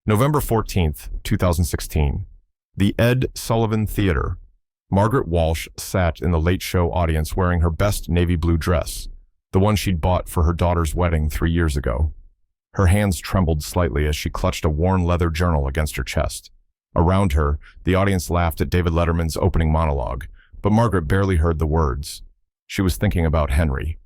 November 14th, 2016. The Ed Sullivan Theater. Margaret Walsh sat in the late show audience wearing her best navy blue dress, the one she'd bought for her daughter's wedding 3 years ago. Her hands trembled slightly as she clutched a worn leather journal against her chest. Around her, the audience laughed at David Letterman's opening monologue, but Margaret barely heard the words. She was thinking about Henry.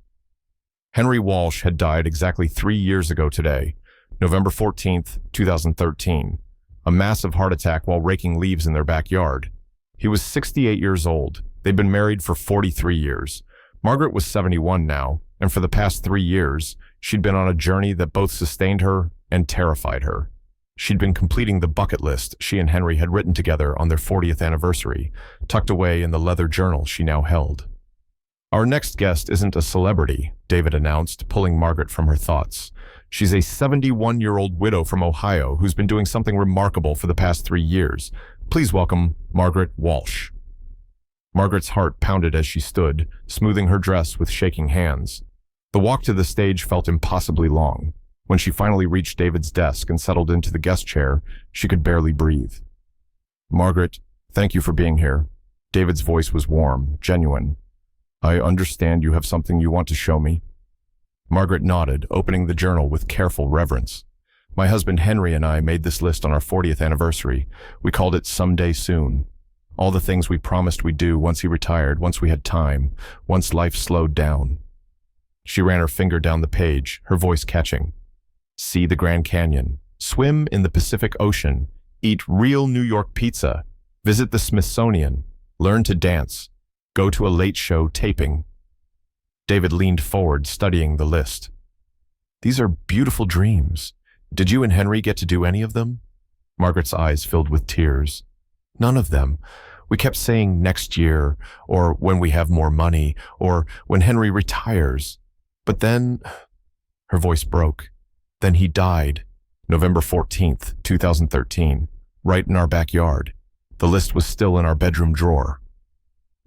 Henry Walsh had died exactly 3 years ago today, November 14th, 2013, a massive heart attack while raking leaves in their backyard. He was 68 years old. They'd been married for 43 years. Margaret was 71 now, and for the past 3 years, she'd been on a journey that both sustained her and terrified her. She'd been completing the bucket list she and Henry had written together on their 40th anniversary, tucked away in the leather journal she now held. "Our next guest isn't a celebrity," David announced, pulling Margaret from her thoughts. "She's a 71-year-old widow from Ohio who's been doing something remarkable for the past 3 years. Please welcome Margaret Walsh." Margaret's heart pounded as she stood, smoothing her dress with shaking hands. The walk to the stage felt impossibly long. When she finally reached David's desk and settled into the guest chair, she could barely breathe. "Margaret, thank you for being here." David's voice was warm, genuine. "I understand you have something you want to show me." Margaret nodded, opening the journal with careful reverence. "My husband Henry and I made this list on our 40th anniversary. We called it Someday Soon. All the things we promised we'd do once he retired, once we had time, once life slowed down." She ran her finger down the page, her voice catching. "See the Grand Canyon, swim in the Pacific Ocean, eat real New York pizza, visit the Smithsonian, learn to dance, go to a late show taping." David leaned forward, studying the list. "These are beautiful dreams. Did you and Henry get to do any of them?" Margaret's eyes filled with tears. "None of them. We kept saying next year, or when we have more money, or when Henry retires. But then," her voice broke, "then he died, November 14th, 2013, right in our backyard. The list was still in our bedroom drawer."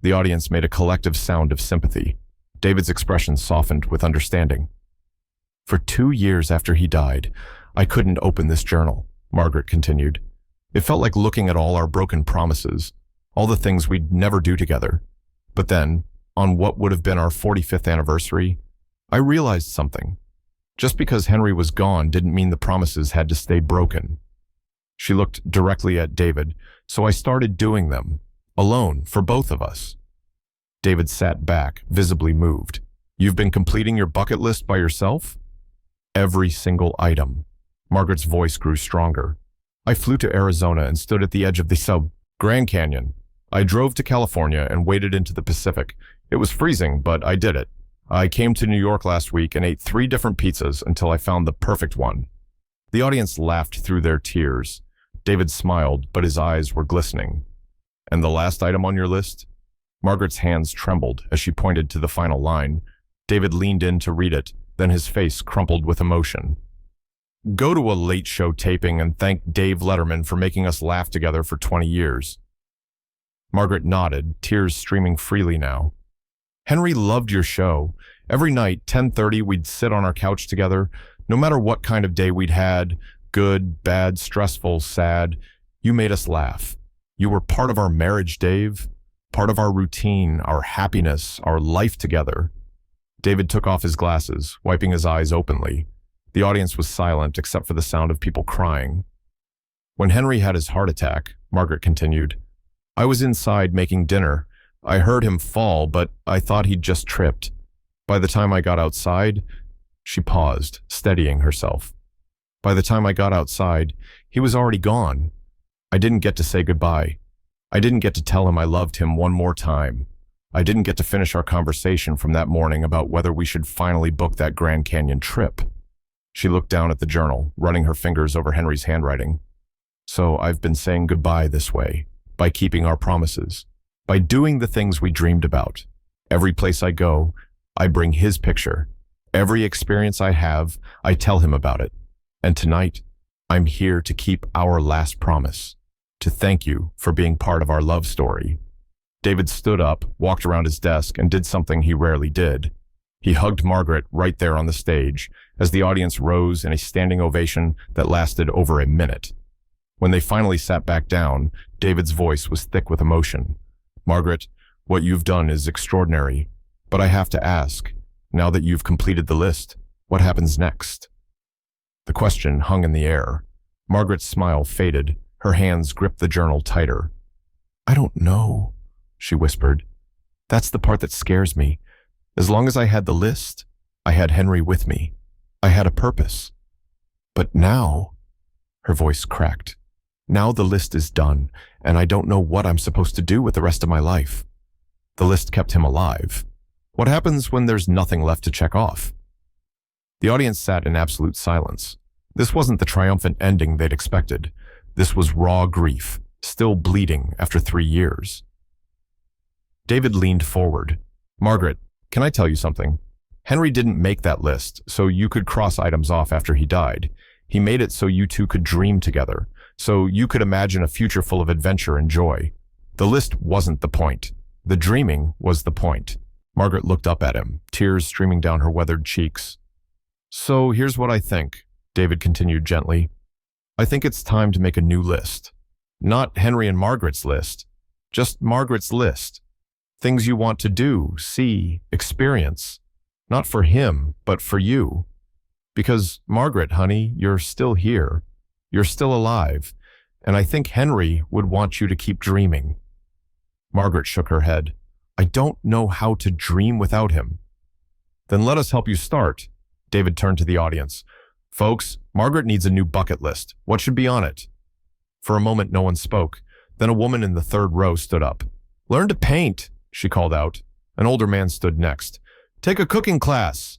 The audience made a collective sound of sympathy. David's expression softened with understanding. "For 2 years after he died, I couldn't open this journal," Margaret continued. "It felt like looking at all our broken promises, all the things we'd never do together. But then, on what would have been our 45th anniversary, I realized something. Just because Henry was gone didn't mean the promises had to stay broken." She looked directly at David, "So I started doing them, alone, for both of us." David sat back, visibly moved. "You've been completing your bucket list by yourself?" "Every single item." Margaret's voice grew stronger. "I flew to Arizona and stood at the edge of the Grand Canyon. I drove to California and waded into the Pacific. It was freezing, but I did it. I came to New York last week and ate 3 different pizzas until I found the perfect one." The audience laughed through their tears. David smiled, but his eyes were glistening. "And the last item on your list?" Margaret's hands trembled as she pointed to the final line. David leaned in to read it, then his face crumpled with emotion. "Go to a late show taping and thank Dave Letterman for making us laugh together for 20 years. Margaret nodded, tears streaming freely now. "Henry loved your show. Every night, 10:30, we'd sit on our couch together. No matter what kind of day we'd had, good, bad, stressful, sad, you made us laugh. You were part of our marriage, Dave. Part of our routine, our happiness, our life together." David took off his glasses, wiping his eyes openly. The audience was silent except for the sound of people crying. "When Henry had his heart attack," Margaret continued, "I was inside making dinner. I heard him fall, but I thought he'd just tripped. By the time I got outside," she paused, steadying herself. "By the time I got outside, he was already gone. I didn't get to say goodbye. I didn't get to tell him I loved him one more time. I didn't get to finish our conversation from that morning about whether we should finally book that Grand Canyon trip." She looked down at the journal, running her fingers over Henry's handwriting. "So I've been saying goodbye this way, by keeping our promises, by doing the things we dreamed about. Every place I go, I bring his picture. Every experience I have, I tell him about it. And tonight, I'm here to keep our last promise, to thank you for being part of our love story." David stood up, walked around his desk, and did something he rarely did. He hugged Margaret right there on the stage, as the audience rose in a standing ovation that lasted over a minute. When they finally sat back down, David's voice was thick with emotion. "Margaret, what you've done is extraordinary, but I have to ask, now that you've completed the list, what happens next?" The question hung in the air. Margaret's smile faded. Her hands gripped the journal tighter. "I don't know," she whispered. "That's the part that scares me. As long as I had the list, I had Henry with me. I had a purpose. But now," her voice cracked, "now the list is done, and I don't know what I'm supposed to do with the rest of my life." The list kept him alive. What happens when there's nothing left to check off? The audience sat in absolute silence. This wasn't the triumphant ending they'd expected. This was raw grief, still bleeding after 3 years. David leaned forward. "Margaret, can I tell you something? Henry didn't make that list so you could cross items off after he died. He made it so you two could dream together, so you could imagine a future full of adventure and joy. The list wasn't the point. The dreaming was the point." Margaret looked up at him, tears streaming down her weathered cheeks. "So here's what I think," David continued gently. "I think it's time to make a new list. Not Henry and Margaret's list, just Margaret's list. Things you want to do, see, experience. Not for him, but for you. Because, Margaret, honey, you're still here. You're still alive. And I think Henry would want you to keep dreaming." Margaret shook her head. "I don't know how to dream without him." "Then let us help you start." David turned to the audience. "Folks, Margaret needs a new bucket list. What should be on it?" For a moment, no one spoke. Then a woman in the third row stood up. "Learn to paint," she called out. An older man stood next. "Take a cooking class."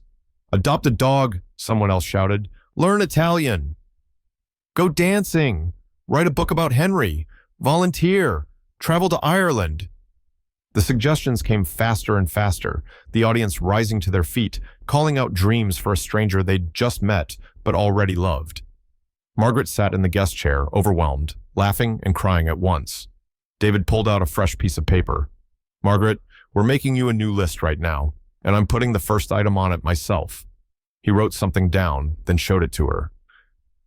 "Adopt a dog," someone else shouted. "Learn Italian." "Go dancing." "Write a book about Henry." "Volunteer." "Travel to Ireland." The suggestions came faster and faster, the audience rising to their feet, calling out dreams for a stranger they'd just met but already loved. Margaret sat in the guest chair, overwhelmed, laughing and crying at once. David pulled out a fresh piece of paper. "Margaret, we're making you a new list right now, and I'm putting the first item on it myself." He wrote something down, then showed it to her.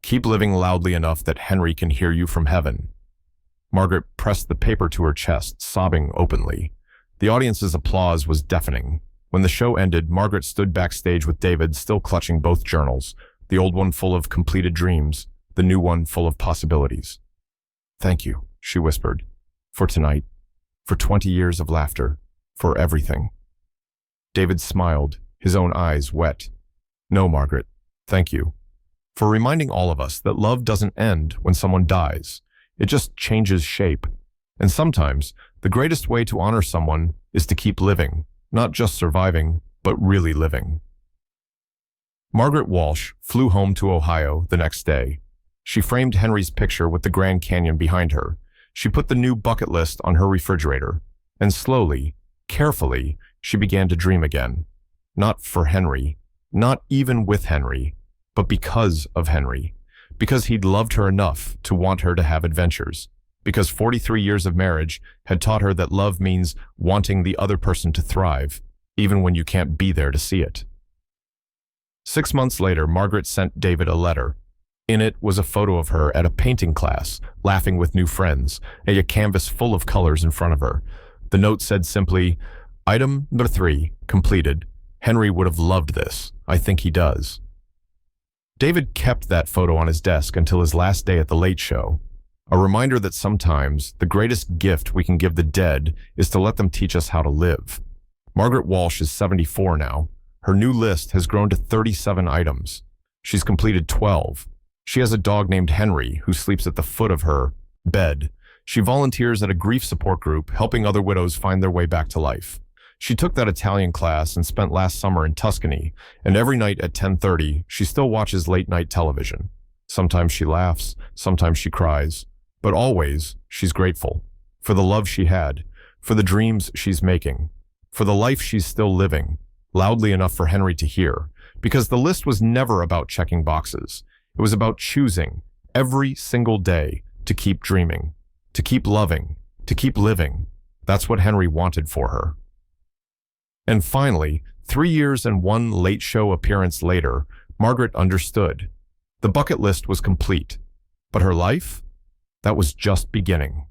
"Keep living loudly enough that Henry can hear you from heaven." Margaret pressed the paper to her chest, sobbing openly. The audience's applause was deafening. When the show ended, Margaret stood backstage with David, still clutching both journals, the old one full of completed dreams, the new one full of possibilities. "Thank you," she whispered, "for tonight, for 20 years of laughter, for everything." David smiled, his own eyes wet. "No, Margaret, thank you. For reminding all of us that love doesn't end when someone dies. It just changes shape. And sometimes, the greatest way to honor someone is to keep living, not just surviving, but really living." Margaret Walsh flew home to Ohio the next day. She framed Henry's picture with the Grand Canyon behind her. She put the new bucket list on her refrigerator. And slowly, carefully, she began to dream again. Not for Henry, not even with Henry, but because of Henry. Because he'd loved her enough to want her to have adventures. Because 43 years of marriage had taught her that love means wanting the other person to thrive, even when you can't be there to see it. 6 months later, Margaret sent David a letter. In it was a photo of her at a painting class, laughing with new friends, a canvas full of colors in front of her. The note said simply, "Item number 3, completed. Henry would have loved this. I think he does." David kept that photo on his desk until his last day at the Late Show. A reminder that sometimes the greatest gift we can give the dead is to let them teach us how to live. Margaret Walsh is 74 now. Her new list has grown to 37 items. She's completed 12. She has a dog named Henry who sleeps at the foot of her bed. She volunteers at a grief support group, helping other widows find their way back to life. She took that Italian class and spent last summer in Tuscany, and every night at 10:30, she still watches late-night television. Sometimes she laughs, sometimes she cries, but always she's grateful for the love she had, for the dreams she's making, for the life she's still living, loudly enough for Henry to hear, because the list was never about checking boxes. It was about choosing every single day to keep dreaming, to keep loving, to keep living. That's what Henry wanted for her. And finally, 3 years and 1 Late Show appearance later, Margaret understood. The bucket list was complete. But her life? That was just beginning.